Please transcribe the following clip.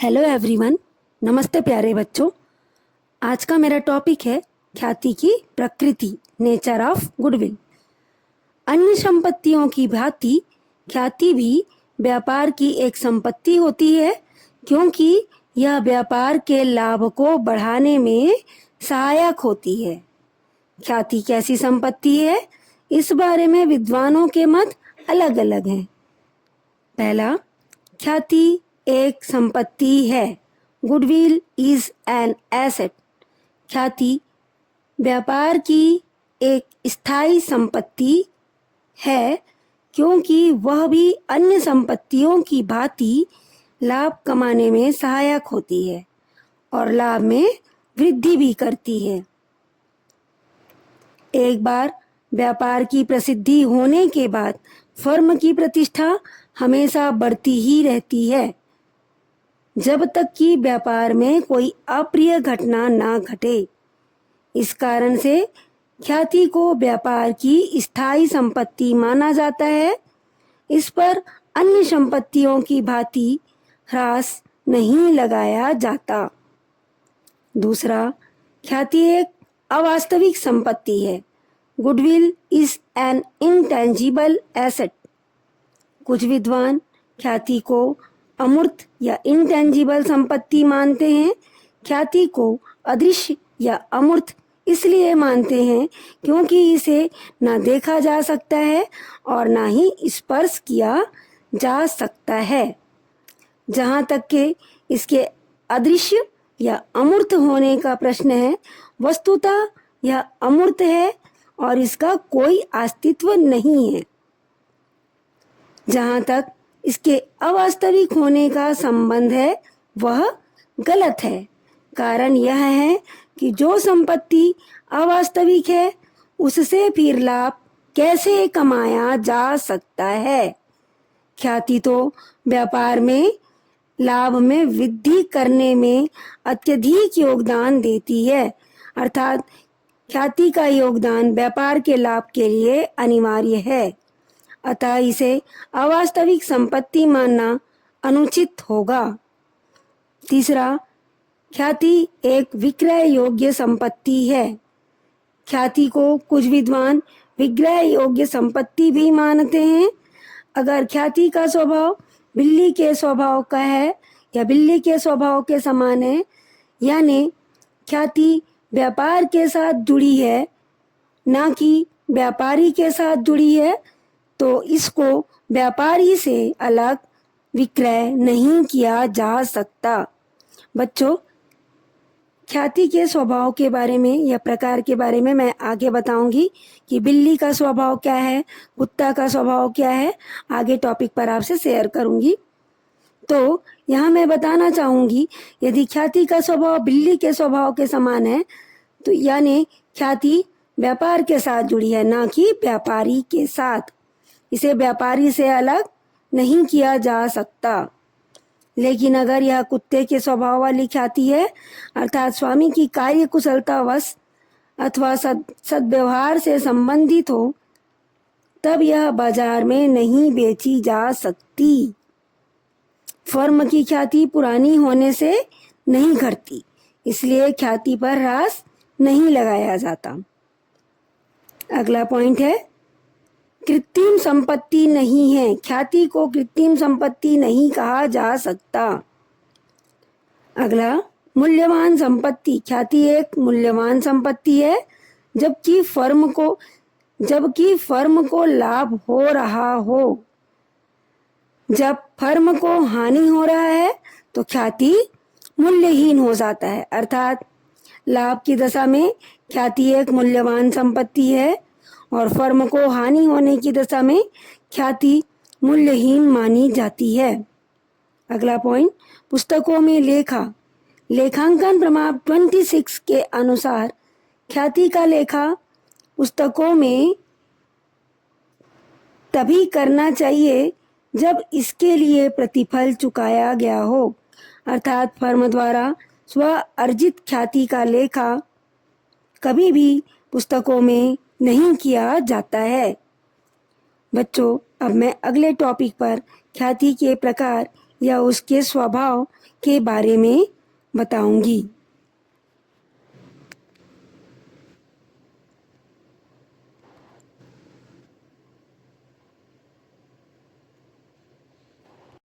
Hello everyone, नमस्ते प्यारे बच्चों। आज का मेरा टॉपिक है ख्याति की प्रकृति, नेचर ऑफ गुडविल। अन्य संपत्तियों की भांति ख्याति भी व्यापार की एक संपत्ति होती है, क्योंकि यह व्यापार के लाभ को बढ़ाने में सहायक होती है। ख्याति कैसी संपत्ति है, इस बारे में विद्वानों के मत अलग अलग हैं। पहला, ख्याति एक संपत्ति है। Goodwill is an asset. ख्याति व्यापार की एक स्थायी संपत्ति है, क्योंकि वह भी अन्य संपत्तियों की भांति लाभ कमाने में सहायक होती है और लाभ में वृद्धि भी करती है। एक बार व्यापार की प्रसिद्धि होने के बाद फर्म की प्रतिष्ठा हमेशा बढ़ती ही रहती है, जब तक कि व्यापार में कोई अप्रिय घटना ना घटे। इस कारण से ख्याति को व्यापार की स्थायी संपत्ति माना जाता है। इस पर अन्य संपत्तियों की भांति ह्रास नहीं लगाया जाता। दूसरा, ख्याति एक अवास्तविक संपत्ति है। Goodwill is an intangible asset. कुछ विद्वान ख्याति को अमूर्त या इंटेंजिबल संपत्ति मानते हैं। ख्याति को अदृश्य या अमूर्त इसलिए मानते हैं क्योंकि इसे ना देखा जा सकता है और ना ही स्पर्श किया जा सकता है। जहाँ तक कि इसके अदृश्य या अमूर्त होने का प्रश्न है, वस्तुतः यह अमूर्त है और इसका कोई अस्तित्व नहीं है। जहाँ तक इसके अवास्तविक होने का संबंध है, वह गलत है। कारण यह है कि जो संपत्ति अवास्तविक है, उससे फिर लाभ कैसे कमाया जा सकता है। ख्याति तो व्यापार में लाभ में वृद्धि करने में अत्यधिक योगदान देती है, अर्थात ख्याति का योगदान व्यापार के लाभ के लिए अनिवार्य है। अतः इसे अवास्तविक संपत्ति मानना अनुचित होगा। तीसरा, ख्याति एक विक्रय योग्य संपत्ति है। ख्याति को कुछ विद्वान विक्रय योग्य संपत्ति भी मानते हैं। अगर ख्याति का स्वभाव बिल्ली के स्वभाव का है या बिल्ली के स्वभाव के समान है, यानी ख्याति व्यापार के साथ जुड़ी है, ना कि व्यापारी के साथ जुड़ी है, तो इसको व्यापारी से अलग विक्रय नहीं किया जा सकता। बच्चों, ख्याति के स्वभाव के बारे में या प्रकार के बारे में मैं आगे बताऊंगी कि बिल्ली का स्वभाव क्या है, कुत्ता का स्वभाव क्या है, आगे टॉपिक पर आपसे शेयर करूंगी। तो यहाँ मैं बताना चाहूंगी, यदि ख्याति का स्वभाव बिल्ली के स्वभाव के समान है, तो यानी ख्याति व्यापार के साथ जुड़ी है, ना कि व्यापारी के साथ। इसे व्यापारी से अलग नहीं किया जा सकता। लेकिन अगर यह कुत्ते के स्वभाव वाली ख्याति है, अर्थात स्वामी की कार्य कुशलतावश अथवा सद्व्यवहार से संबंधित हो, तब यह बाजार में नहीं बेची जा सकती। फर्म की ख्याति पुरानी होने से नहीं घटती, इसलिए ख्याति पर ह्रास नहीं लगाया जाता। अगला पॉइंट है, कृत्रिम संपत्ति नहीं है। ख्याति को कृत्रिम संपत्ति नहीं कहा जा सकता। अगला, मूल्यवान संपत्ति। ख्याति एक मूल्यवान संपत्ति है, जबकि फर्म को लाभ हो रहा हो। जब फर्म को हानि हो रहा है तो ख्याति मूल्यहीन हो जाता है, अर्थात लाभ की दशा में ख्याति एक मूल्यवान संपत्ति है और फर्म को हानि होने की दशा में ख्याति मूल्यहीन मानी जाती है। अगला पॉइंट, पुस्तकों में लेखांकन प्रमाण 26 के अनुसार ख्याति का लेखा पुस्तकों में तभी करना चाहिए जब इसके लिए प्रतिफल चुकाया गया हो, अर्थात फर्म द्वारा स्व अर्जित ख्याति का लेखा कभी भी पुस्तकों में नहीं किया जाता है। बच्चों, अब मैं अगले टॉपिक पर ख्याति के प्रकार या उसके स्वभाव के बारे में बताऊंगी।